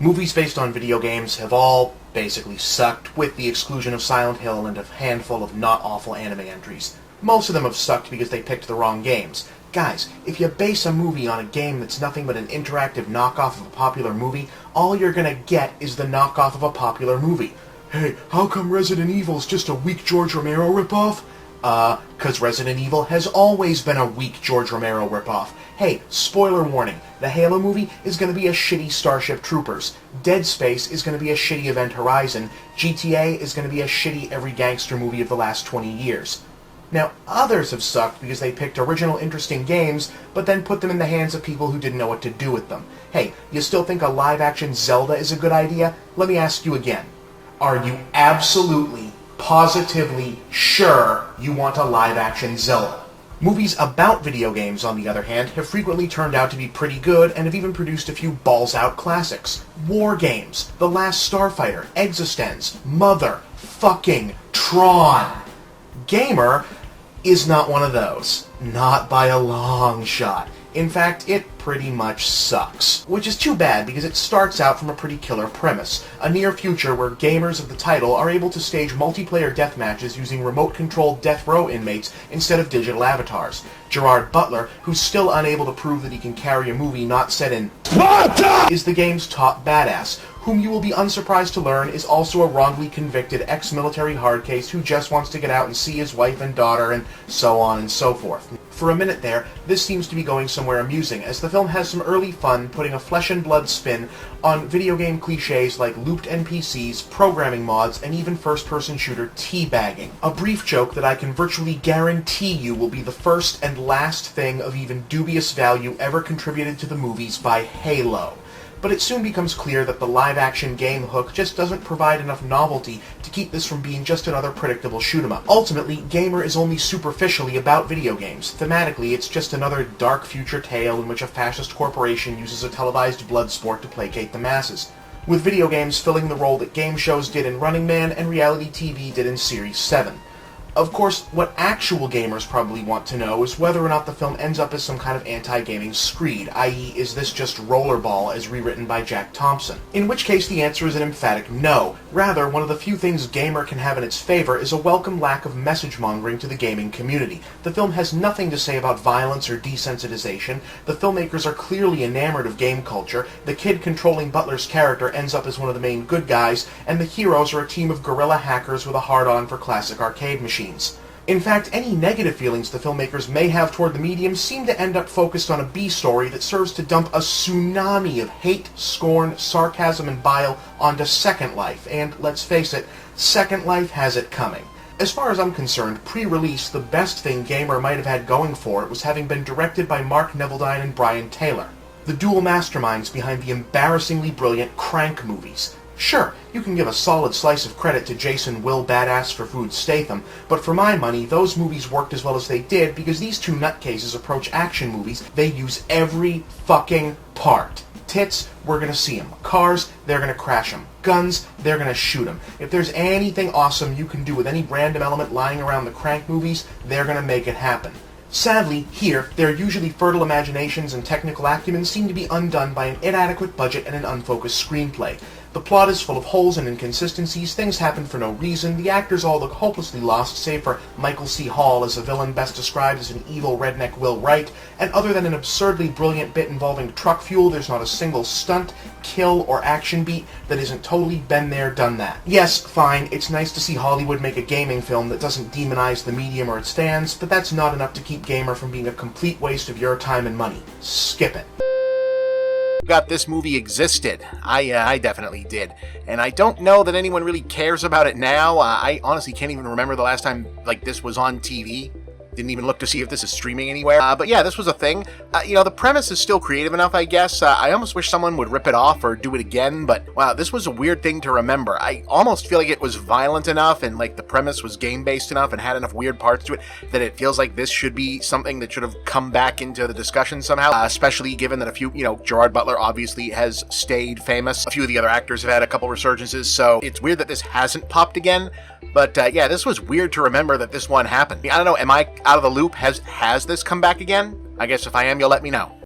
Movies based on video games have all basically sucked, with the exclusion of Silent Hill and a handful of not-awful anime entries. Most of them have sucked because they picked the wrong games. Guys, if you base a movie on a game that's nothing but an interactive knockoff of a popular movie, all you're gonna get is the knockoff of a popular movie. Hey, how come Resident Evil's just a weak George Romero ripoff? 'Cause Resident Evil has always been a weak George Romero ripoff. Hey, spoiler warning, the Halo movie is going to be a shitty Starship Troopers. Dead Space is going to be a shitty Event Horizon. GTA is going to be a shitty every gangster movie of the last 20 years. Now, others have sucked because they picked original, interesting games, but then put them in the hands of people who didn't know what to do with them. Hey, you still think a live-action Zelda is a good idea? Let me ask you again. Are you absolutely, positively sure you want a live-action Zelda? Movies about video games, on the other hand, have frequently turned out to be pretty good and have even produced a few balls-out classics. War games, The Last Starfighter, Existence, Mother, fucking Tron. Gamer is not one of those. Not by a long shot. In fact, it pretty much sucks. Which is too bad, because it starts out from a pretty killer premise. A near future where gamers of the title are able to stage multiplayer deathmatches using remote-controlled death row inmates instead of digital avatars. Gerard Butler, who's still unable to prove that he can carry a movie not set in Sparta, is the game's top badass, whom you will be unsurprised to learn is also a wrongly convicted ex-military hardcase who just wants to get out and see his wife and daughter, and so on and so forth. For a minute there, this seems to be going somewhere amusing, as the film has some early fun putting a flesh-and-blood spin on video game cliches like looped NPCs, programming mods, and even first-person shooter teabagging. A brief joke that I can virtually guarantee you will be the first and last thing of even dubious value ever contributed to the movies by Halo. But it soon becomes clear that the live-action game hook just doesn't provide enough novelty to keep this from being just another predictable shoot-'em-up. Ultimately, Gamer is only superficially about video games. Thematically, it's just another dark future tale in which a fascist corporation uses a televised blood sport to placate the masses, with video games filling the role that game shows did in Running Man and reality TV did in Series 7. Of course, what actual gamers probably want to know is whether or not the film ends up as some kind of anti-gaming screed, i.e. is this just Rollerball as rewritten by Jack Thompson? In which case the answer is an emphatic no. Rather, one of the few things Gamer can have in its favor is a welcome lack of message-mongering to the gaming community. The film has nothing to say about violence or desensitization, the filmmakers are clearly enamored of game culture, the kid controlling Butler's character ends up as one of the main good guys, and the heroes are a team of guerrilla hackers with a hard-on for classic arcade machines. In fact, any negative feelings the filmmakers may have toward the medium seem to end up focused on a B-story that serves to dump a tsunami of hate, scorn, sarcasm, and bile onto Second Life, and, let's face it, Second Life has it coming. As far as I'm concerned, pre-release, the best thing Gamer might have had going for it was having been directed by Mark Neveldine and Brian Taylor, the dual masterminds behind the embarrassingly brilliant Crank movies. Sure, you can give a solid slice of credit to Jason Will Badass for Food Statham, but for my money, those movies worked as well as they did because these two nutcases approach action movies, they use every fucking part. Tits, we're gonna see them. Cars, they're gonna crash them. Guns, they're gonna shoot them. If there's anything awesome you can do with any random element lying around the Crank movies, they're gonna make it happen. Sadly, here, their usually fertile imaginations and technical acumen seem to be undone by an inadequate budget and an unfocused screenplay. The plot is full of holes and inconsistencies, things happen for no reason, the actors all look hopelessly lost save for Michael C. Hall as a villain best described as an evil redneck Will Wright, and other than an absurdly brilliant bit involving truck fuel, there's not a single stunt, kill, or action beat that isn't totally been there, done that. Yes, fine, it's nice to see Hollywood make a gaming film that doesn't demonize the medium or its fans, but that's not enough to keep Gamer from being a complete waste of your time and money. Skip it. Got this movie existed. I definitely did. And I don't know that anyone really cares about it now. I honestly can't even remember the last time this was on TV. Didn't even look to see if this is streaming anywhere. But yeah, this was a thing. The premise is still creative enough, I guess. I almost wish someone would rip it off or do it again, but wow, this was a weird thing to remember. I almost feel like it was violent enough and the premise was game-based enough and had enough weird parts to it that it feels like this should be something that should have come back into the discussion somehow, especially given that a few, Gerard Butler obviously has stayed famous. A few of the other actors have had a couple resurgences, so it's weird that this hasn't popped again. But yeah, this was weird to remember that this one happened. I don't know, am I out of the loop? Has this come back again? I guess if I am, you'll let me know.